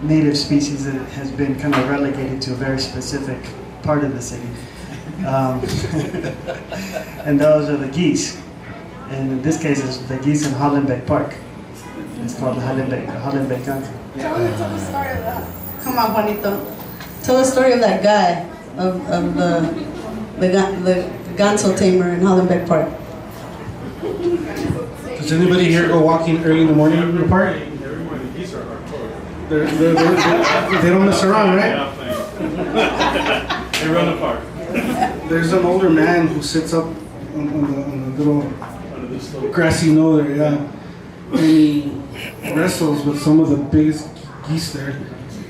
native species that has been kind of relegated to a very specific part of the city. And those are the geese. And in this case, it's the geese in Hollenbeck Park. It's called the Hollenbeck Country. Tell the story of that. Come on, Juanito. Tell the story of that guy, of the ganso tamer in Hollenbeck Park. Does anybody here go walking early in the morning in the park? They don't mess around, right? They run the park. There's an older man who sits up on the little grassy knoll there, yeah. And he wrestles with some of the biggest geese there.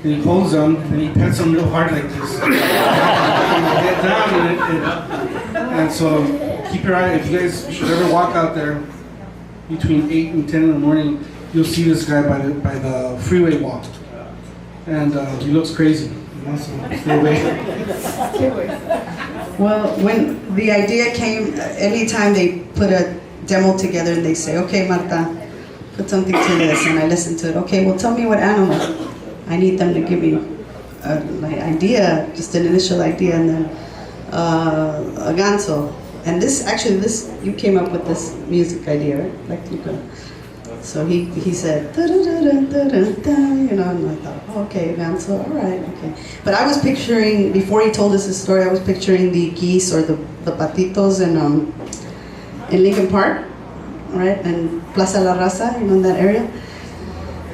And he holds them and he pets them real hard like this. And they get down and so keep your eye, if you guys should ever walk out there between 8 and 10 in the morning, you'll see this guy by the freeway wall. And he looks crazy. He wants to stay away. Well, when the idea came, anytime they put a demo together and they say, okay, Marta, put something to this, and I listen to it. Okay, well, tell me what animal. I need them to give me an idea, just an initial idea, and then a ganso. And this, you came up with this music idea, right? Like you could. So he said, da, da, da, da, da, da, da, and I thought, oh, okay, ganso, all right, okay. But I was picturing, before he told us his story, I was picturing the geese or the patitos in Lincoln Park, right, and Plaza La Raza, in that area.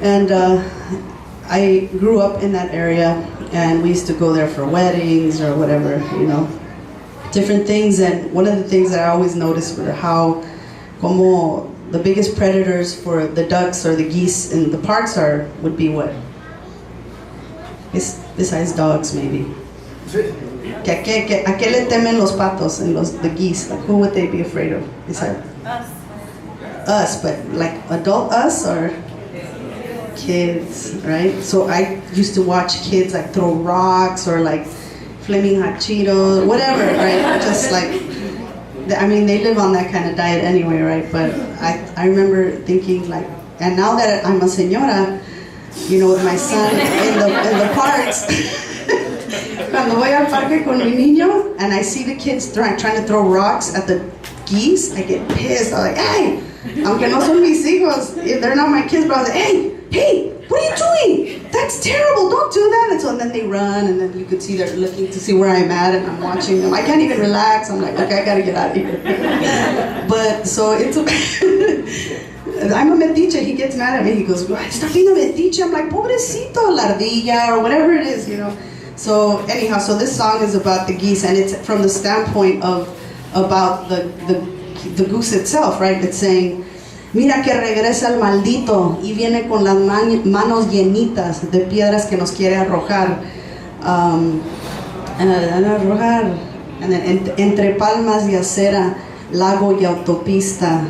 And I grew up in that area, and we used to go there for weddings or whatever, different things. And one of the things that I always noticed were how, como the biggest predators for the ducks or the geese in the parks would be what? Besides dogs, maybe. ¿A qué le temen los patos and the geese? Like, who would they be afraid of? Besides Us. us, but like adult us or kids, right? So I used to watch kids like throw rocks or like flaming hot Cheetos, whatever, right? Just like, I mean, they live on that kind of diet anyway, right? But I remember thinking like, and now that I'm a señora, with my son in the parks, cuando voy al parque con mi niño and I see the kids trying to throw rocks at the geese, I get pissed. I'm like, hey, aunque no son mis hijos, if they're not my kids, but I was like, hey, what are you doing? That's terrible, don't do that. And so then they run, and then you could see they're looking to see where I'm at, and I'm watching them. I can't even relax. I'm like, okay, I gotta get out of here. But so it's I'm a metiche. He gets mad at me. He goes, "Está being a metiche." I'm like, pobrecito, la ardilla, or whatever it is, So anyhow, so this song is about the geese, and it's from the standpoint about the goose itself, right? It's saying, mira que regresa el maldito y viene con las manos llenitas de piedras que nos quiere arrojar. Arrojar. Entre palmas y acera, lago y autopista.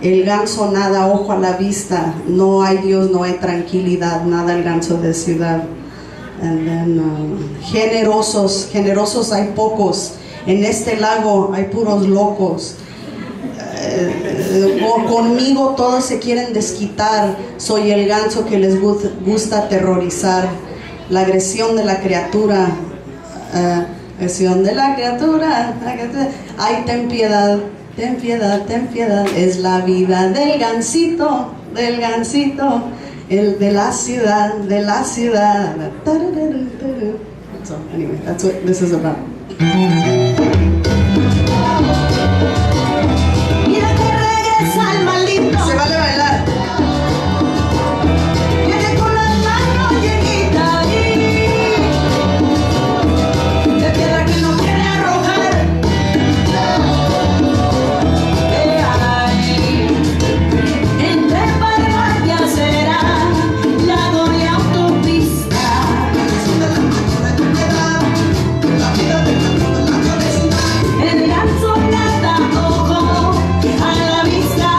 El ganso nada, ojo a la vista. No hay Dios, no hay tranquilidad, nada el ganso de ciudad. And then, generosos hay pocos. En este lago hay puros locos. Conmigo todos se quieren desquitar. Soy el ganso que les gusta aterrorizar. La agresión de la criatura. Ay, ten piedad, ten piedad, ten piedad. Es la vida del gansito, el de la ciudad, So anyway, that's what this is about. Se vale bailar. Viene con las manos llenitas de piedra que no quiere arrojar. Entre palmas y acera, lago y autopista. El ganso nada, ojo a la vista.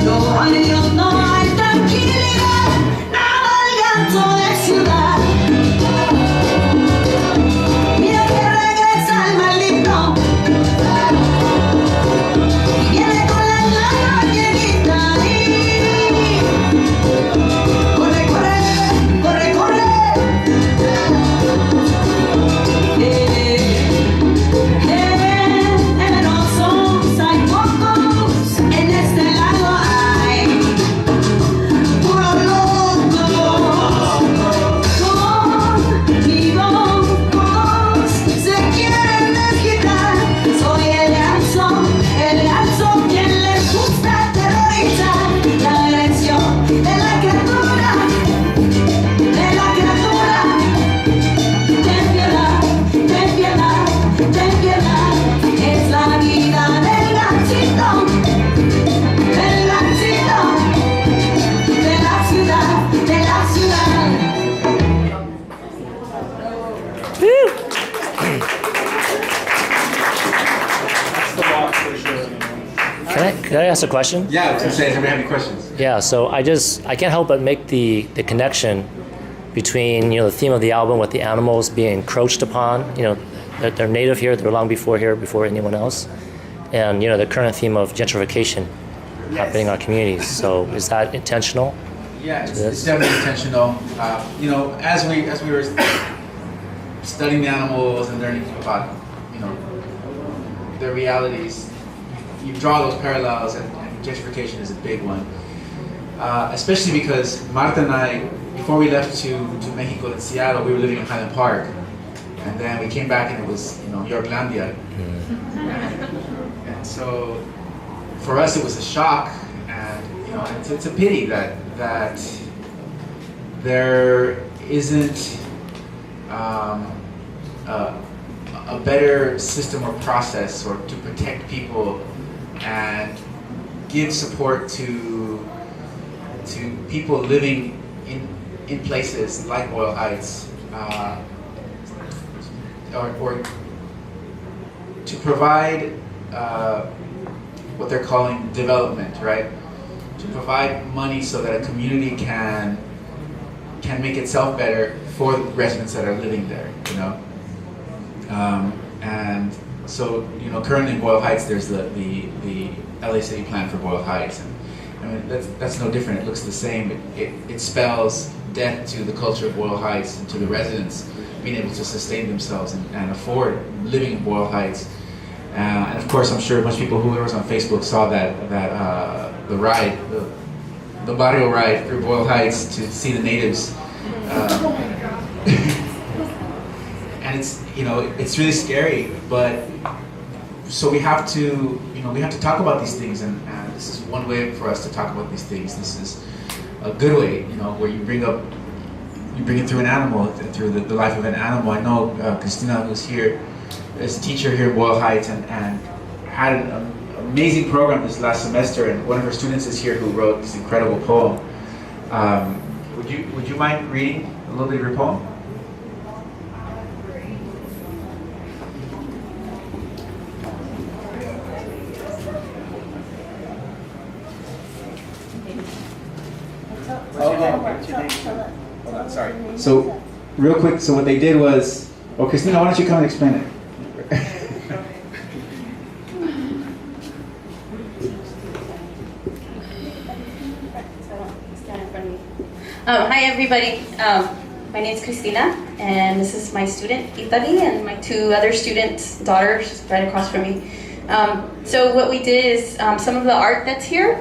No hay Dios, no hay tranquilidad, nada el ganso de ciudad. Mira que regresa el maldito y viene con las manos llenitas. Corre, corre, corre, Can I ask a question? Yeah, I was gonna say, does anybody have any questions? Yeah, so I can't help but make the connection between, the theme of the album with the animals being encroached upon, they're native here, they're long before anyone else, and, the current theme of gentrification happening in our communities. So is that intentional? Yeah, it's definitely intentional. As we were studying the animals and learning about, their realities, you draw those parallels, and gentrification is a big one. Especially because Marta and I, before we left to Mexico and Seattle, we were living in Highland Park. And then we came back and it was, Yorklandia. And so for us it was a shock, and it's a pity that there isn't a better system or process or to protect people and give support to people living in places like Boyle Heights, or to provide what they're calling development, right? To provide money so that a community can make itself better for the residents that are living there, and so currently in Boyle Heights there's the LA City Plan for Boyle Heights, and I mean that's no different. It looks the same. It spells death to the culture of Boyle Heights and to the residents being able to sustain themselves and afford living in Boyle Heights. And of course, I'm sure a bunch of people who was on Facebook saw that the ride, the barrio ride through Boyle Heights to see the natives. And it's really scary, but so we have to talk about these things, and this is one way for us to talk about these things. This is a good way, where you bring it through an animal, through the life of an animal. I know Christina, who's here, is a teacher here at Boyle Heights, and had an amazing program this last semester, and one of her students is here who wrote this incredible poem. Would you mind reading a little bit of your poem? Hold on, sorry. So, real quick, so what they did was, Christina, why don't you come and explain it? Hi everybody, my name is Christina, and this is my student Italy, and my two other students' daughters right across from me. So what we did is some of the art that's here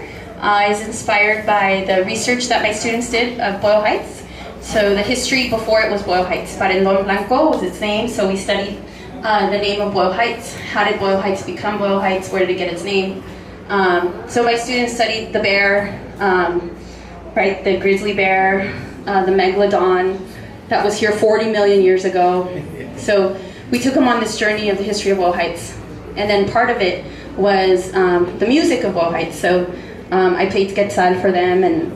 is inspired by the research that my students did of Boyle Heights. So the history before it was Boyle Heights. Parendon Blanco was its name, so we studied the name of Boyle Heights. How did Boyle Heights become Boyle Heights? Where did it get its name? So my students studied the bear, right, the grizzly bear, the megalodon that was here 40 million years ago. So we took them on this journey of the history of Boyle Heights. And then part of it was the music of Boyle Heights. So I played Quetzal for them, and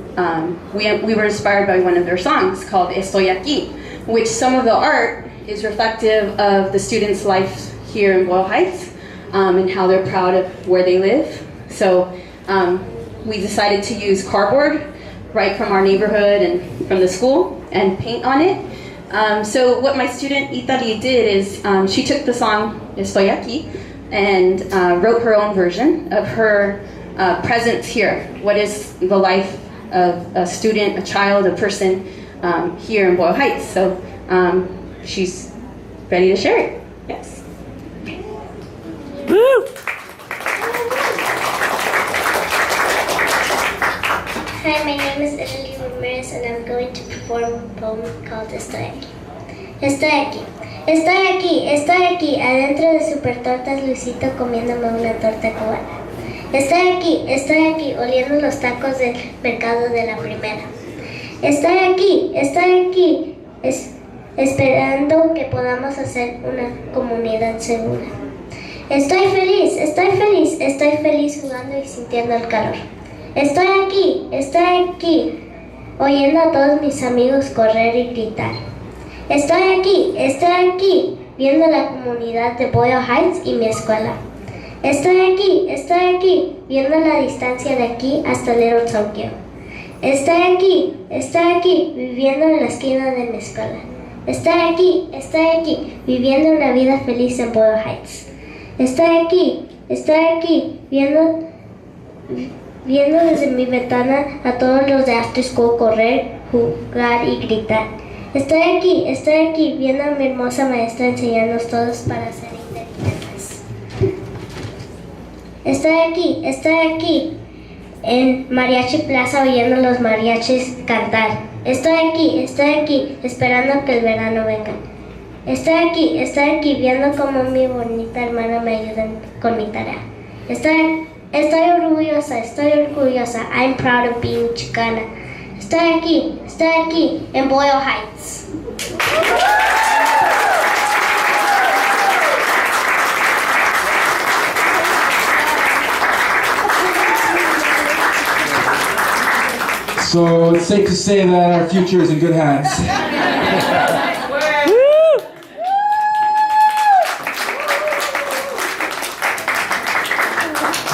we were inspired by one of their songs called Estoy Aquí, which some of the art is reflective of the students' life here in Boyle Heights, and how they're proud of where they live. So we decided to use cardboard right from our neighborhood and from the school and paint on it. So what my student Italy did is she took the song Estoy Aquí and wrote her own version of her presence here. What is the life of a student, a child, a person here in Boyle Heights? So she's ready to share it. Yes. Woo! Hi, my name is Italy Ramirez, and I'm going to perform a poem called Estoy Aquí. Estoy aquí. Estoy aquí, estoy aquí, adentro de Super Tortas Luisito comiéndome una torta cubana. Estoy aquí, oliendo los tacos del mercado de la primera. Estoy aquí, esperando que podamos hacer una comunidad segura. Estoy feliz jugando y sintiendo el calor. Estoy aquí, oyendo a todos mis amigos correr y gritar. Estoy aquí, viendo la comunidad de Boyle Heights y mi escuela. Estoy aquí, viendo la distancia de aquí hasta Little Tokyo. Estoy aquí, viviendo en la esquina de mi escuela. Estoy aquí, viviendo una vida feliz en Boyle Heights. Estoy aquí, viendo desde mi ventana a todos los de After School correr, jugar y gritar. Estoy aquí, viendo a mi hermosa maestra enseñarnos todos para ser inteligentes. Estoy aquí, en Mariachi Plaza oyendo los mariachis cantar. Estoy aquí, esperando que el verano venga. Estoy aquí, viendo cómo mi bonita hermana me ayuda con mi tarea. Estoy orgullosa. I'm proud of being Chicana. Estoy aquí, en Boyle Heights. So it's safe to say that our future is in good hands.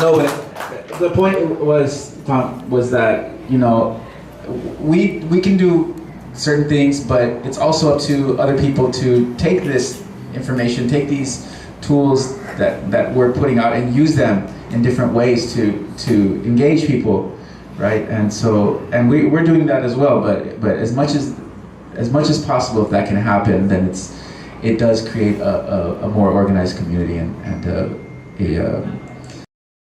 No, but the point was, Tom, was that, you know, we can do certain things, but it's also up to other people to take this information, take these tools that we're putting out and use them in different ways to engage people, right? And so, and we're doing that as well, but as much as possible, if that can happen, then it does create a more organized community and a